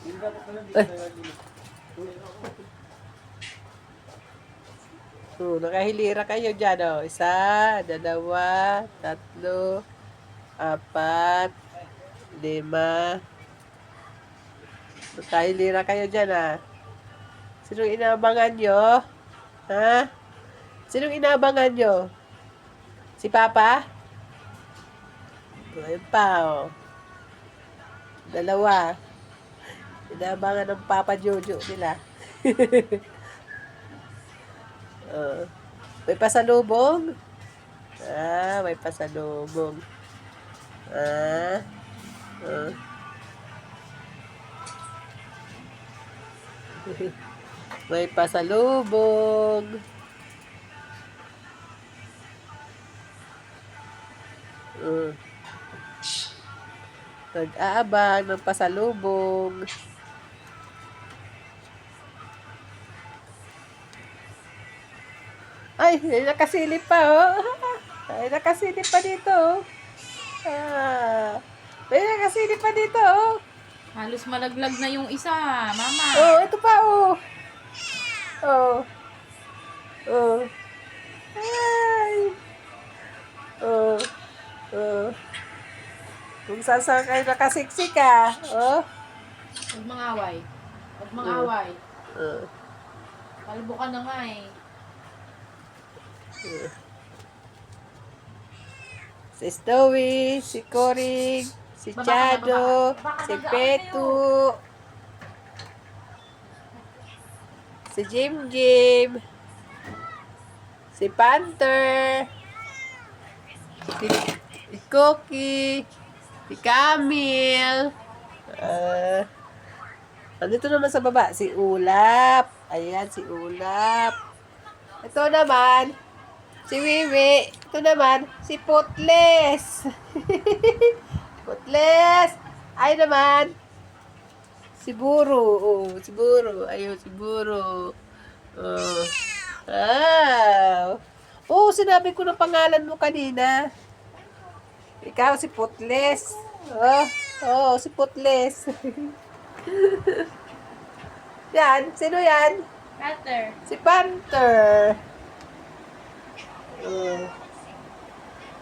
Ay. Nakahilira kayo dyan, oh. 1, 2, 3, 4, 5. Nakahilira kayo dyan, ah. Sinong inaabangan nyo? Ha? Sinong inaabangan nyo? Si Papa? Ayun pa, oh. 2. Inaabangan ng Papa Jojo nila. May pasalubong? May pasalubong. Ah. May pasalubong. Nag-aabang ng pasalubong. Ay, may nakasilip pa, oh. May nakasilip pa dito, oh. May nakasilip pa dito, oh. Halos malaglag na yung isa, mama. Oh, ito pa, oh. Oh. Oh. Ay. Oh. Oh. Kung saan kayo nakasiksik, ah. Oh. Huwag mangaway. Huwag mangaway. Oh. Kalbo ka na nga eh. Si Stowy, si Coring, si Chado, si Petu, si Jim Jim, si Panther, si Cookie, si Camille. Nandito naman sa baba, si Ulap. Ayan, si Ulap. Ito naman, si Wiwi. Ito naman, si Putles. Putles. Ay naman, si Buro. Oh, si Buro. Ayun, si Buro. Oh. Oh, sinabi ko ng pangalan mo kanina. Ikaw, si Putles. Oh, si Putles. Yan, sino yan? Panther. Si Panther.